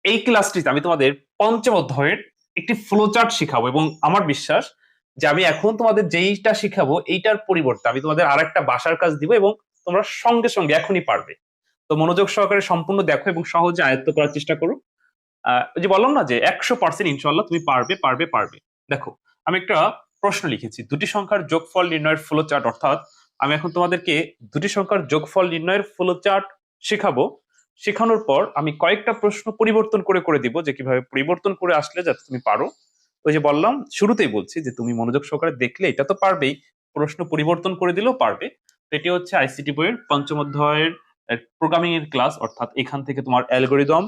এই ক্লাসটিতে আমি তোমাদের পঞ্চম অধ্যায়ের একটি ফ্লোচার্ট শিখাবো এবং আমার বিশ্বাস যে আমি এখন তোমাদের যেইটা শিখাবো এইটার পরিবর্তে আমি তোমাদের আরেকটা বাসার কাজ দিব এবং তোমরা সঙ্গে সঙ্গে এখনই পারবে। তো মনোযোগ সহকারে সম্পূর্ণ দেখো এবং সহজে আয়ত্ত করার চেষ্টা করো। ওই যে বললাম না যে 100% ইনশাল্লাহ তুমি পারবে পারবে পারবে। দেখো, আমি একটা প্রশ্ন লিখেছি, দুটি সংখ্যার যোগফল নির্ণয়ের ফ্লোচার্ট, অর্থাৎ আমি এখন তোমাদেরকে দুটি সংখ্যার যোগফল নির্ণয়ের ফ্লোচার্ট শেখাবো। শেখানোর পর আমি কয়েকটা প্রশ্ন পরিবর্তন করে করে দিব, যে কিভাবে পরিবর্তন করে আসলে যাতে তুমি পারো। ওই যে বললাম শুরুতেই বলছি যে তুমি মনোযোগ সহকারে দেখলে এটা তো পারবেই, প্রশ্ন পরিবর্তন করে দিলেও পারবে। তো এটি হচ্ছে আইসিটি বইয়ের পঞ্চম অধ্যায়ের প্রোগ্রামিং এর ক্লাস, অর্থাৎ এখান থেকে তোমার অ্যালগোরিদম,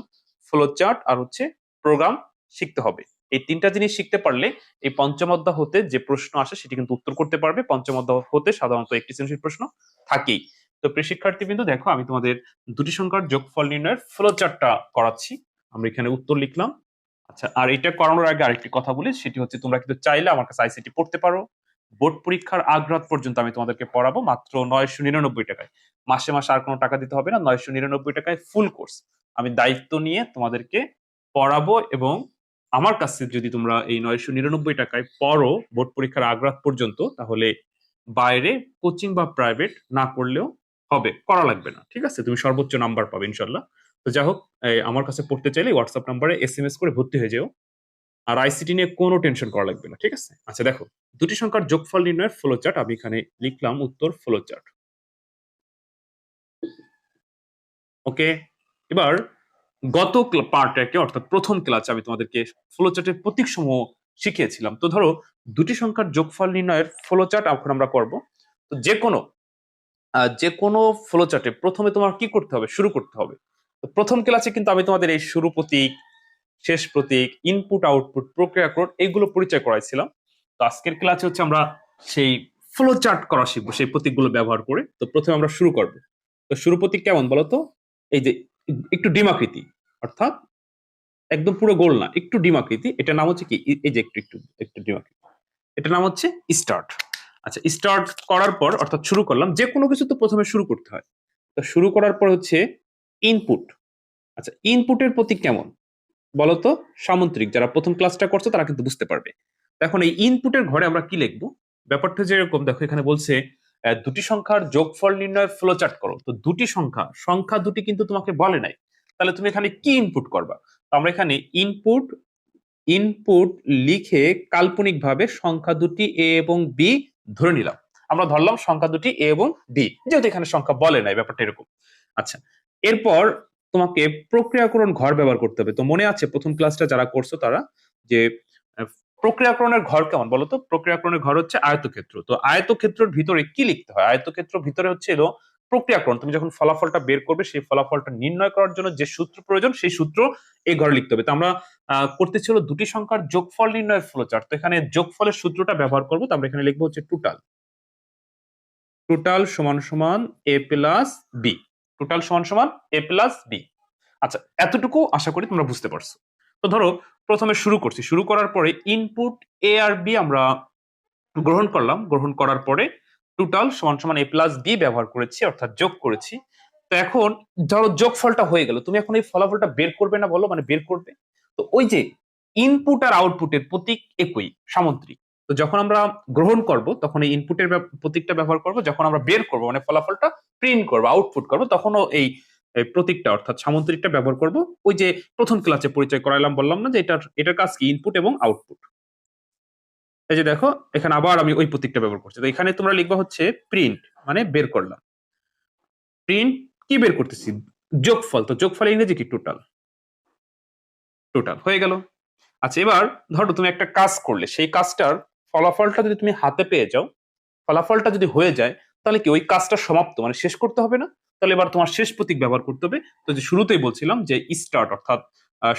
ফ্লোচার্ট আর হচ্ছে প্রোগ্রাম শিখতে হবে। এই তিনটা জিনিস শিখতে পারলে এই পঞ্চম অধ্যায় হতে যে প্রশ্ন আসে সেটি কিন্তু উত্তর করতে পারবে। পঞ্চম অধ্যায় হতে সাধারণত একটি সৃজনশীল প্রশ্ন থাকেই। তো প্রিয় শিক্ষার্থী বিন্দু, দেখো আমি তোমাদের দুটি সংখ্যার যোগফল নির্ণয়ের ফ্লোচার্টটা করাচ্ছি। আমরা এখানে উত্তর লিখলাম। আচ্ছা, আর এটা করানোর আগে আরেকটি কথা বলি, সেটি হচ্ছে তোমরা কিন্তু চাইলে আমার কাছে আইসিটি পড়তে পারো। বোর্ড পরীক্ষার আগ রাত পর্যন্ত আমি তোমাদেরকে পড়াবো মাত্র 999 টাকায়। মাসে মাসে আর কোনো টাকা দিতে হবে না, 999 টাকায় ফুল কোর্স আমি দায়িত্ব নিয়ে তোমাদেরকে পড়াবো। এবং আমার কাছে যদি তোমরা এই 999 টাকায় পড়ো বোর্ড পরীক্ষার আগ রাত পর্যন্ত, তাহলে বাইরে কোচিং বা প্রাইভেট না করলেও হবে, করা লাগবে না। ঠিক আছে, তুমি সর্বোচ্চ নাম্বার পাবে ইনশাল্লাহ। তো যাই হোক, আমার কাছে পড়তে চাইলে হোয়াটসঅ্যাপ নাম্বারে এসএমএস করে ভর্তি হয়ে যেও। আর আইসিটি নিয়ে কোনো টেনশন করা লাগবে না, ঠিক আছে? আচ্ছা দেখো, দুটি সংখ্যার যোগফল নির্ণয়ের ফ্লোচার্ট আমি এখানে লিখলাম, উত্তর ফ্লোচার্ট। ওকে, এবার গত পার্টে অর্থাৎ প্রথম ক্লাসে আমি তোমাদেরকে ফ্লোচার্টের প্রতীক সমূহ শিখিয়েছিলাম। তো ধরো দুটি সংখ্যার যোগফল নির্ণয়ের ফ্লোচার্ট এখন আমরা করব। তো যে কোনো ফ্লোচার্টে প্রথমে তোমার কি করতে হবে, শুরু করতে হবে। তো প্রথম ক্লাসে কিন্তু আমি তোমাদের এই শুরু প্রতীক, শেষ প্রতীক, ইনপুট আউটপুট, প্রক্রিয়াকরণ এইগুলো পরিচয় করাইছিলাম। তো আজকের ক্লাসে হচ্ছে আমরা সেই ফ্লো চার্ট করা শিখবো সেই প্রতীকগুলো ব্যবহার করে। তো প্রথমে আমরা শুরু করব। তো শুরু প্রতীক কেমন বলতো? এই যে একটু ডিমাকৃতি, অর্থাৎ একদম পুরো গোল না, একটু ডিমাকৃতি। এটার নাম হচ্ছে কি, এই যে একটু একটু একটু ডিমাকৃতি, এটার নাম হচ্ছে স্টার্ট। আচ্ছা, স্টার্ট করার পর অর্থাৎ শুরু করলাম, যে কোনো কিছু তো প্রথমে শুরু করতে হয়। তো শুরু করার পর হচ্ছে ইনপুট। আচ্ছা, ইনপুটের প্রতীক কেমন বলতো? সামুদ্রিক। যারা প্রথম ক্লাসটা করছে তারা কিন্তু বুঝতে পারবে। এখন এই ইনপুটের ঘরে আমরা কি লিখবো, ব্যাপারটা যেরকম দেখো, এখানে বলছে দুটি সংখ্যার যোগফল নির্ণয়ের ফ্লোচার্ট করো। তো দুটি সংখ্যা, সংখ্যা দুটি কিন্তু তোমাকে বলে নাই, তাহলে তুমি এখানে কি ইনপুট করবা? তো আমরা এখানে ইনপুট ইনপুট লিখে কাল্পনিকভাবে সংখ্যা দুটি এ এবং বি ধরে নিলাম। আমরা ধরলাম সংখ্যা দুটি এ এবং ডি, যেহেতু এখানে সংখ্যা বলে নাই, ব্যাপারটা এরকম। আচ্ছা, এরপর তোমাকে প্রক্রিয়াকরণ ঘর ব্যবহার করতে হবে। তো মনে আছে প্রথম ক্লাসটা যারা করছো তারা, যে আহ, প্রক্রিয়াকরণের ঘর কেমন বলতো? প্রক্রিয়াকরণের ঘর হচ্ছে আয়তক্ষেত্র। তো আয়তক্ষেত্রের ভিতরে কি লিখতে হয়? আয়তক্ষেত্রের ভিতরে হচ্ছে এলো প্রক্রিয়াকরণ। তুমি যখন ফলাফলটা বের করবে, সেই ফলাফলটা নির্ণয় করার জন্য যে সূত্র প্রয়োজন, সেই সূত্র এই ঘরে লিখতে হবে। তো আমরা করতে ছিল দুটি সংখ্যার যোগফল নির্ণয়ের ফ্লোচার্ট। তো এখানে যোগফলের সূত্রটা ব্যবহার করবো। তো আমরা এখানে লিখবো হচ্ছে টোটাল। টোটাল সমান সমান এ প্লাস বি। টোটাল সমান সমান এ প্লাস বি। আচ্ছা, এতটুকু আশা করি তোমরা বুঝতে পারছো। তো ধরো প্রথমে শুরু করছি, শুরু করার পরে ইনপুট এ আর বি আমরা গ্রহণ করলাম। গ্রহণ করার পরে টোটাল সমান সমান এ প্লাস বি ব্যবহার করেছি, অর্থাৎ যোগ করেছি। তো এখন ধরো যোগফলটা হয়ে গেল, তুমি এখন এই ফলাফলটা বের করবে না বলো? মানে বের করবে। তো ওই যে ইনপুট আর আউটপুটের প্রতীক একই, সামুদ্রিক। তো যখন আমরা গ্রহণ করব তখন এই ইনপুটের প্রতীকটা ব্যবহার করব, যখন আমরা বের করব মানে ফলাফলটা প্রিন্ট করবো, আউটপুট করবো, তখনও এই এই প্রতীকটা অর্থাৎ সামুদ্রিকটা ব্যবহার করব। ওই যে প্রথম ক্লাসে পরিচয় করাইলাম, বললাম না যে এটার কাজ কি, ইনপুট এবং আউটপুট। এই যে দেখো, এখানে আবার আমি ওই প্রতীকটা ব্যবহার করছি। তো এখানে তোমরা লিখবা হচ্ছে প্রিন্ট, মানে বের করলাম। প্রিন্ট কি বের করতেছি? যোগফল। তো যোগফল ইংরেজি কি? টোটাল। টোটাল হয়ে গেল। আচ্ছা, এবার ধরো তুমি একটা কাজ করলে, সেই কাজটার ফলাফলটা যদি তুমি হাতে পেয়ে যাও, ফলাফলটা যদি হয়ে যায়, তাহলে কি ওই কাজটা সমাপ্ত, মানে শেষ করতে হবে না? তাহলে এবার তোমার শেষ প্রতীক ব্যবহার করতে হবে। তো যে শুরুতেই বলছিলাম যে স্টার্ট, অর্থাৎ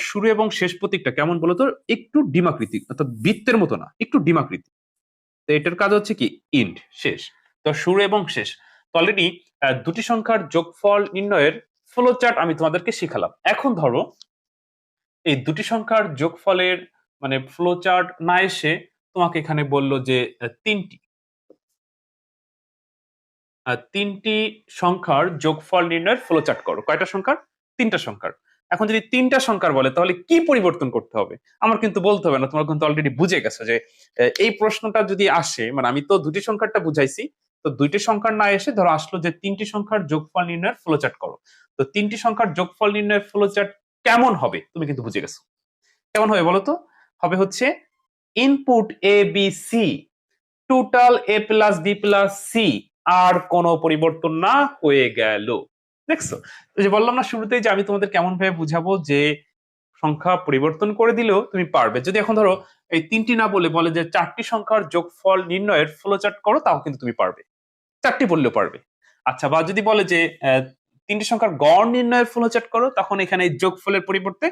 শুরু এবং শেষ প্রতীকটা কেমন বলতো? একটু ডিমাকৃতি, অর্থাৎ বৃত্তের মতো না, একটু ডিমাকৃতি। তো এটার কাজ হচ্ছে কি, ইন্ড, শেষ। তো শুরু এবং শেষ। তো অলরেডি দুটি সংখ্যার যোগফল নির্ণয়ের ফ্লো চার্ট আমি তোমাদেরকে শিখালাম। এখন ধরো এই দুটি সংখ্যার যোগফলের মানে ফ্লো চার্ট না এসে তোমাকে এখানে বললো যে তিনটি সংখ্যার যোগফল নির্ণয়ের ফ্লো চার্ট করো। কয়টা সংখ্যার? তিনটা সংখ্যার। এখন যদি 3টা সংখ্যার বলে তাহলে কি পরিবর্তন করতে হবে আমার কিন্তু বলতে হবে না, তোমার কিন্তু অলরেডি বুঝে গেছো যে এই প্রশ্নটা যদি আসে, মানে আমি তো দুটি সংখ্যারটা বুঝাইছি, তো দুইটি সংখ্যার না এসে ধরো আসলো যে 3টি সংখ্যার যোগফল নির্ণয়ের ফ্লোচার্ট করো, তো 3টি সংখ্যার যোগফল নির্ণয়ের ফ্লোচার্ট কেমন হবে তুমি কিন্তু বুঝে গেছো। কেমন হবে বলো তো? হবে হচ্ছে input A B C, total A plus B plus C, আর কোনো পরিবর্তন না, হয়ে গেল। দেখছো, যে বললাম না শুরুতেই যে আমি তোমাদের কেমন ভাবে বুঝাবো যে সংখ্যা পরিবর্তন করে দিলেও তুমি পারবে। যদি এখন ধরো এই 3টি না বলে যে 4টি সংখ্যার যোগফল নির্ণয়ের ফ্লোচার্ট করো, তাও কিন্তু তুমি পারবে, 4টি বললেও পারবে। আচ্ছা, বা যদি বলে যে 3টি সংখ্যার গড় নির্ণয়ের ফ্লোচার্ট করো, তখন এখানে এই যোগফলের পরিবর্তে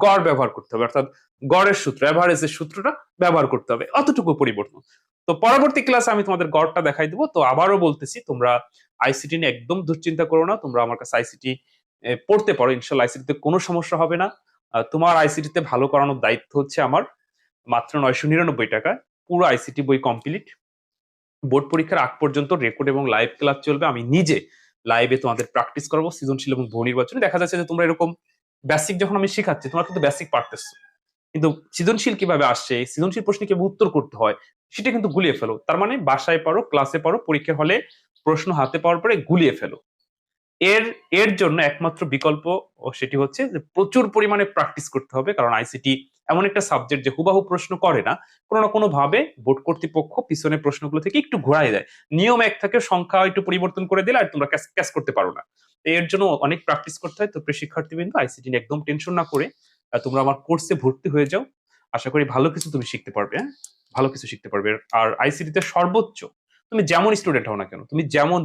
গড় ব্যবহার করতে হবে, অর্থাৎ গড়ের সূত্র, এভারেজের সূত্রটা ব্যবহার করতে হবে, অতটুকু পরিবর্তন। তো পরবর্তী ক্লাসে আমি তোমাদের গড়টা দেখাই দেবো। তো আবারও বলতেছি, তোমরা আইসিটি নিয়ে একদম দুশ্চিন্তা করো না, তোমরা আমার কাছে আইসিটি পড়তে পারো, ইনশাল্লাহ আইসিটিতে কোনো সমস্যা হবে না। তোমার আইসিটিতে ভালো করানোর দায়িত্ব হচ্ছে আমার, মাত্র 999 টাকা, পুরো আইসিটি বই কমপ্লিট। বোর্ড পরীক্ষার আগ পর্যন্ত রেকর্ড এবং লাইভ ক্লাস চলবে, আমি নিজে লাইভে তোমাদের প্র্যাকটিস করবো সৃজনশীল এবং বহু নির্বাচনে। দেখা যাচ্ছে যে তোমরা এরকম বেসিক যখন আমি শেখাচ্ছি, তোমরা কিন্তু বেসিক পারতেছো, কিন্তু সৃজনশীল কিভাবে আসছে, সৃজনশীল প্রশ্নে কিভাবে উত্তর করতে হয় সেটা কিন্তু গুলিয়ে ফেলো। তার মানে বাসায় পারো, ক্লাসে পারো, পরীক্ষার হলে প্রশ্ন হাতে পাওয়ার পরে গুলিয়ে ফেলো। এর এর জন্য একমাত্র বিকল্প, ও সেটি হচ্ছে যে প্রচুর পরিমাণে প্র্যাকটিস করতে হবে, কারণ আইসিটি এমন একটা সাবজেক্ট যে হুবাহু প্রশ্ন করে না, কোনো না কোনো ভাবে বোর্ড কর্তৃপক্ষ পিছনের প্রশ্নগুলো থেকে একটু ঘোরাই দেয়, নিয়ম এক থাকে, সংখ্যা একটু পরিবর্তন করে দিলে আর তোমরা ক্যাচ করতে পারো না। এর জন্য অনেক প্র্যাকটিস করতে হয়। তো প্রিয় শিক্ষার্থীবৃন্দ, আইসিটি নিয়ে একদম টেনশন না করে তোমরা আমার কোর্সে ভর্তি হয়ে যাও। আশা করি ভালো কিছু তুমি শিখতে পারবে, হ্যাঁ, ভালো কিছু শিখতে পারবে। আর আইসিটিতে সর্বোচ্চ, তুমি যেমন স্টুডেন্ট হও না কেন, তুমি যেমন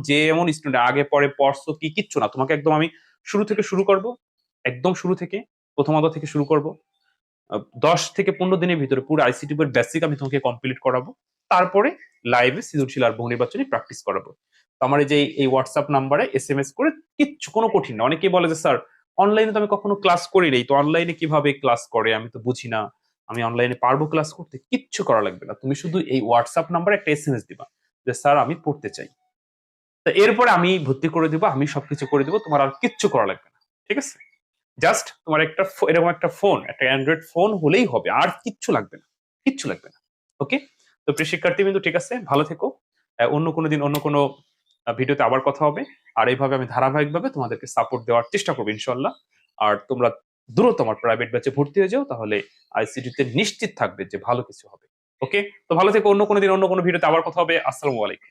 স্টুডেন্ট, আগে পরে পড়ছো কি কিচ্ছু না, তোমাকে একদম আমি শুরু থেকে শুরু করব, একদম শুরু থেকে, প্রথম আলো থেকে শুরু করব। 10 থেকে 15 দিনের ভিতরে পুরো আইসিটি বইয়ের বেসিক আমি তোমাকে কমপ্লিট করাবো। তারপরে লাইভে সৃজনশীল আর বহু নির্বাচনী প্র্যাকটিস করাবো। তো আমার এই হোয়াটসঅ্যাপ নাম্বারে এসএমএস করে, কিচ্ছু কোনো কঠিন না। অনেকেই বলে যে স্যার অনলাইনে তো আমি কখনো ক্লাস করি নাই, তো অনলাইনে কিভাবে ক্লাস করে আমি তো বুঝি না, আমি অনলাইনে পারবো ক্লাস করতে? কিচ্ছু করা লাগবে না, তুমি শুধু এই হোয়াটসঅ্যাপ নাম্বারে একটা এসএমএস দিবা যে স্যার আমি পড়তে চাই, তো এরপরে আমি ভর্তি করে দিব, আমি সবকিছু করে দিব, তোমার আর কিচ্ছু করা লাগবে না। ঠিক আছে? জাস্ট তোমার একটা এরকম একটা ফোন, একটা অ্যান্ড্রয়েড ফোন হলেই হবে, আর কিচ্ছু লাগবে না, কিচ্ছু লাগবে না। ওকে? তো প্রিয় শিক্ষার্থী কিন্তু ঠিক আছে, ভালো থেকো। অন্য কোনো দিন অন্য কোনো ভিডিওতে আবার কথা হবে। আর এইভাবে আমি ধারাবাহিকভাবে তোমাদেরকে সাপোর্ট দেওয়ার চেষ্টা করবো ইনশাল্লাহ। আর তোমরা দ্রুত আমার প্রাইভেট ব্যাচে ভর্তি হয়ে যাও, তাহলে আইসিটিতে নিশ্চিত থাকবে যে ভালো কিছু হবে। ওকে? তো ভালো থেকো, অন্য কোনো দিন অন্য কোনো ভিডিওতে আবার কথা হবে। আসসালামু আলাইকুম।